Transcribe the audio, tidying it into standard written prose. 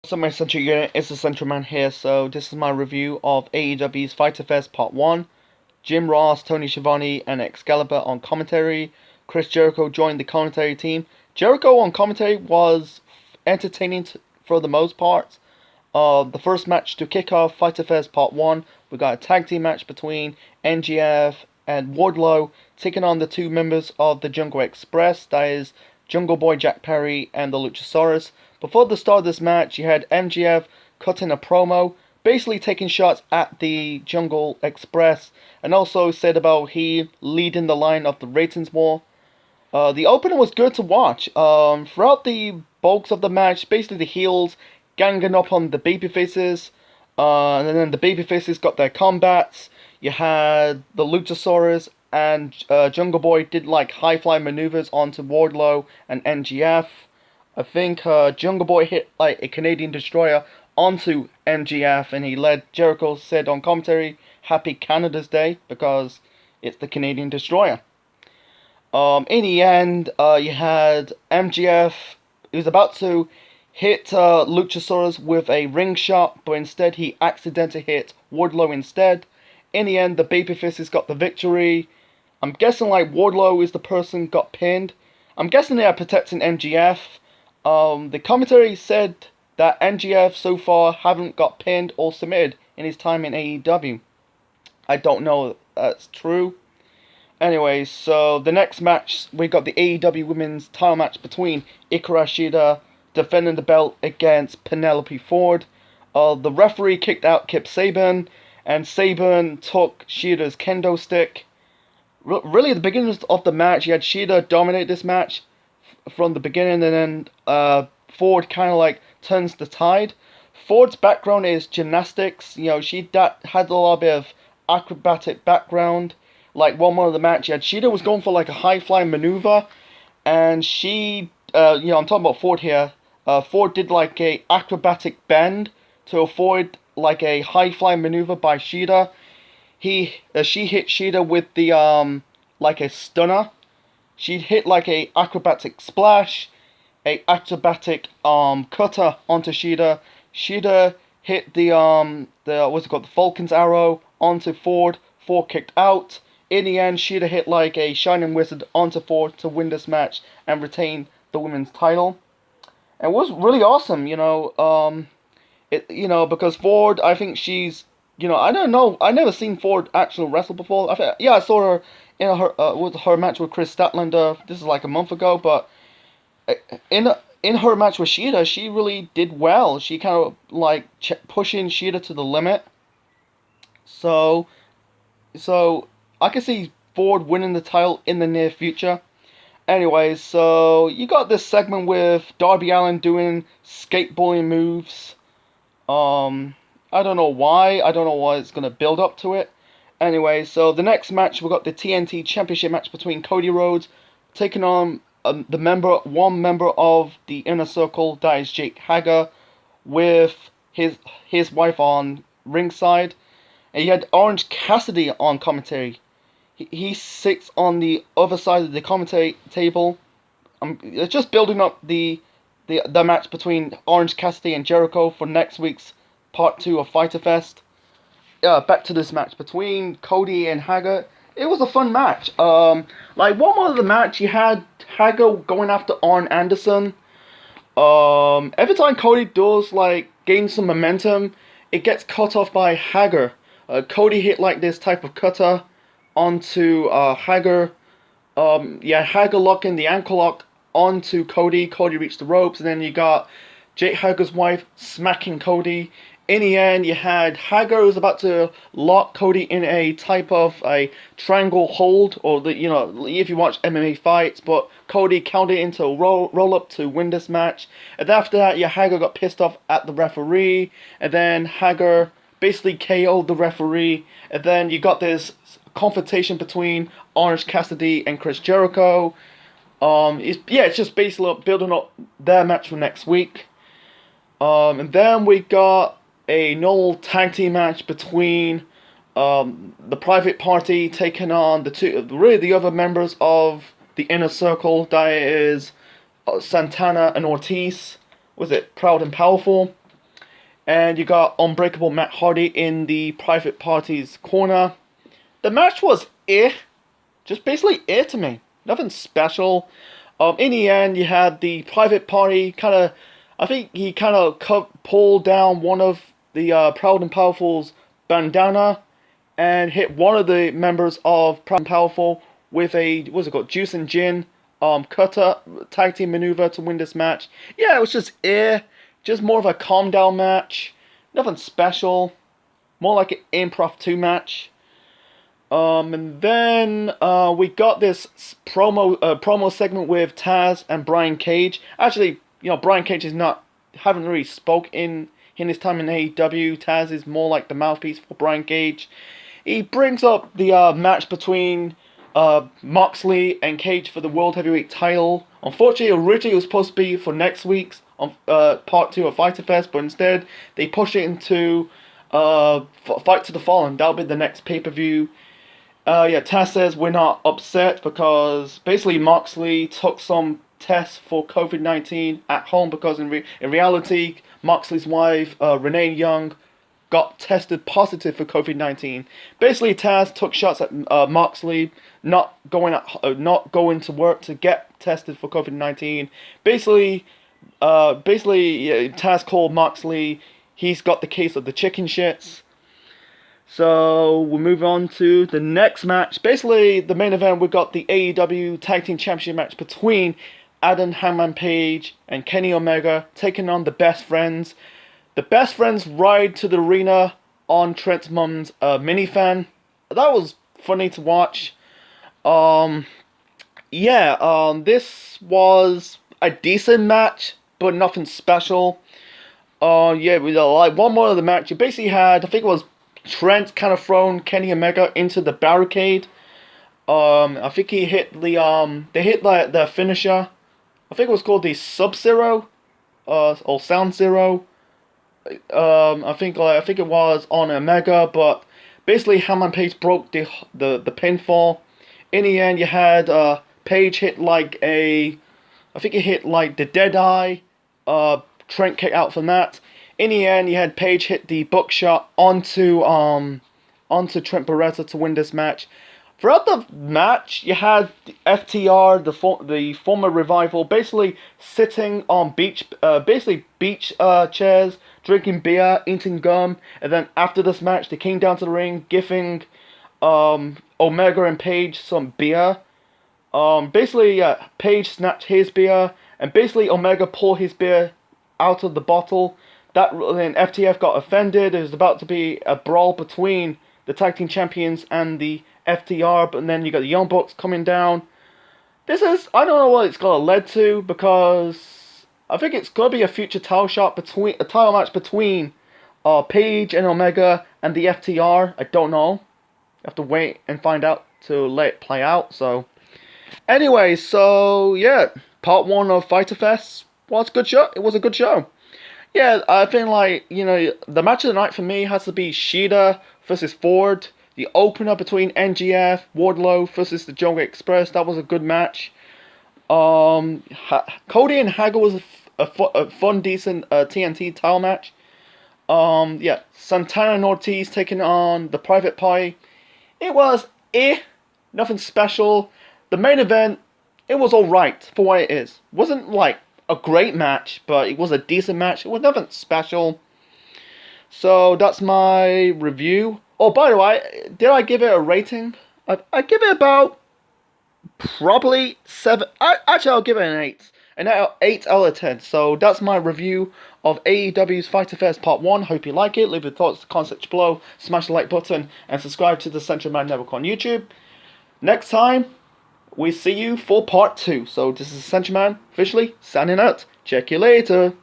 So my Central Unit is the Central Man here, so this is my review of AEW's Fyter Fest Part 1. Jim Ross, Tony Schiavone, and Excalibur on commentary. Chris Jericho joined the commentary team. Jericho on commentary was entertaining for the most part. The first match to kick off Fyter Fest Part 1, we got a tag team match between NGF and Wardlow, taking on the two members of the Jungle Express, that is Jungle Boy Jack Perry and the Luchasaurus. Before the start of this match, you had MGF cutting a promo, basically taking shots at the Jungle Express, and also said about he leading the line of the ratings war. The opener was good to watch. Throughout the bulks of the match, basically the heels ganging up on the babyfaces, and then the babyfaces got their combats. You had the Luchasaurus and Jungle Boy did like high fly maneuvers onto Wardlow and NGF. I think Jungle Boy hit like a Canadian destroyer onto MGF, and he led. Jericho said on commentary, "Happy Canada's Day," because it's the Canadian destroyer. In the end, you had MGF. He was about to hit Luchasaurus with a ring shot, but instead he accidentally hit Wardlow instead. In the end, the babyfaces got the victory. I'm guessing like Wardlow is the person got pinned. I'm guessing they are protecting MGF. The commentary said that MGF so far haven't got pinned or submitted in his time in AEW. I don't know if that's true. Anyway, so the next match, we got the AEW Women's title match between Hikaru Shida defending the belt against Penelope Ford. The referee kicked out Kip Sabian, and Sabian took Shida's kendo stick. Really, at the beginning of the match, you had Shida dominate this match from the beginning, and then Ford kind of like turns the tide. Ford's background is gymnastics. You know, she had a lot of acrobatic background. Like one more of the match, you had Shida was going for like a high flying maneuver, and she, I'm talking about Ford here. Ford did like a acrobatic bend to avoid like a high flying maneuver by Shida. She hit Shida with the like a stunner. She hit like a acrobatic splash, a acrobatic cutter onto Shida. Shida hit the what's it called, the Falcon's arrow onto Ford. Ford kicked out. In the end, Shida hit like a Shining Wizard onto Ford to win this match and retain the women's title. And it was really awesome, because Ford, I think she's, I don't know, I never seen Ford actually wrestle before. I saw her in with her match with Chris Statlander. This is like a month ago, but in her match with Shida, she really did well. She kind of like pushing Shida to the limit. So I can see Ford winning the title in the near future. Anyway, so you got this segment with Darby Allin doing skateboarding moves. I don't know why. I don't know why it's going to build up to it. Anyway, so the next match, we got the TNT Championship match between Cody Rhodes taking on one member of the Inner Circle, that is Jake Hager, with his wife on ringside. And you had Orange Cassidy on commentary. He sits on the other side of the commentary table. It's just building up the match between Orange Cassidy and Jericho for next week's Part 2 of Fyter Fest. Back to this match between Cody and Hager. It was a fun match. Like one more of the match, you had Hager going after Arn Anderson. Every time Cody does like gain some momentum, it gets cut off by Hager. Cody hit like this type of cutter onto Hager. Hager locking the ankle lock onto Cody. Cody reached the ropes, and then you got Jake Hager's wife smacking Cody. In the end, you had Hager was about to lock Cody in a type of a triangle hold, or if you watch MMA fights, but Cody counted into a roll up to win this match. And after that, Hager got pissed off at the referee, and then Hager basically KO'd the referee, and then you got this confrontation between Orange Cassidy and Chris Jericho. It's just basically building up their match for next week. And then we got a normal tag team match between the Private Party taking on the other members of the Inner Circle, that is Santana and Ortiz. Was it Proud and Powerful? And you got Unbreakable Matt Hardy in the Private Party's corner. The match was just basically to me. Nothing special. In the end, you had the Private Party I think he pulled down one of the Proud and Powerful's bandana and hit one of the members of Proud and Powerful with a, what's it called, Juice and Gin cutter tag team maneuver to win this match. Yeah, it was just more of a calm down match. Nothing special. More like an improv 2 match. And then we got this promo segment with Taz and Brian Cage. Actually, Brian Cage haven't really spoke in his time in AEW. Taz is more like the mouthpiece for Brian Cage. He brings up the match between Moxley and Cage for the World Heavyweight title. Unfortunately, originally it was supposed to be for next week's part 2 of Fyter Fest, but instead they pushed it into Fight to the Fallen. That'll be the next pay-per-view. Taz says we're not upset because basically Moxley took some tests for COVID-19 at home because in reality Moxley's wife Renee Young got tested positive for COVID-19. Basically, Taz took shots at Moxley not going to work to get tested for COVID-19. Basically, Taz called Moxley. He's got the case of the chicken shits. So we move on to the next match. Basically, the main event, we got the AEW Tag Team Championship match between Adam Hangman Page and Kenny Omega taking on the Best Friends. The Best Friends ride to the arena on Trent's mum's minifan. That was funny to watch. This was a decent match, but nothing special. Like one more of the match, you basically had, I think it was Trent kind of thrown Kenny Omega into the barricade. I think he hit they hit the finisher. I think it was called the Sub-Zero, or Sound Zero. I think it was on Omega, but basically Hangman Page broke the pinfall. In the end, you had Page hit I think he hit like the Deadeye. Trent kicked out from that. In the end, you had Page hit the buckshot onto Trent Beretta to win this match. Throughout the match, you had the FTR, the former Revival, basically sitting on beach chairs, drinking beer, eating gum, and then after this match, they came down to the ring, giving Omega and Page some beer. Page snatched his beer, and basically Omega pulled his beer out of the bottle. Then FTF got offended. There was about to be a brawl between the tag team champions and the FTR, but then you got the Young Bucks coming down. I don't know what it's gonna lead to, because I think it's gonna be a future title match between Page and Omega and the FTR. I don't know. You have to wait and find out to let it play out. So, anyway, part 1 of Fyter Fest was a good show. It was a good show. Yeah, I think the match of the night for me has to be Shida versus Ford. The opener between NGF, Wardlow versus the Jungle Express, that was a good match. Cody and Hagel was a fun, decent TNT title match. Santana and Ortiz taking on the Private Party. It was nothing special. The main event, it was alright for what it is. Wasn't like a great match, but it was a decent match. It was nothing special. So that's my review. Oh, by the way, did I give it a rating? I give it about probably 7. Actually, I'll give it an 8. An 8 out of 10. So that's my review of AEW's Fyter Fest Part 1. Hope you like it. Leave your thoughts in the comment section below. Smash the like button and subscribe to the Central Man Network on YouTube. Next time, we see you for Part 2. So this is Central Man officially signing out. Check you later.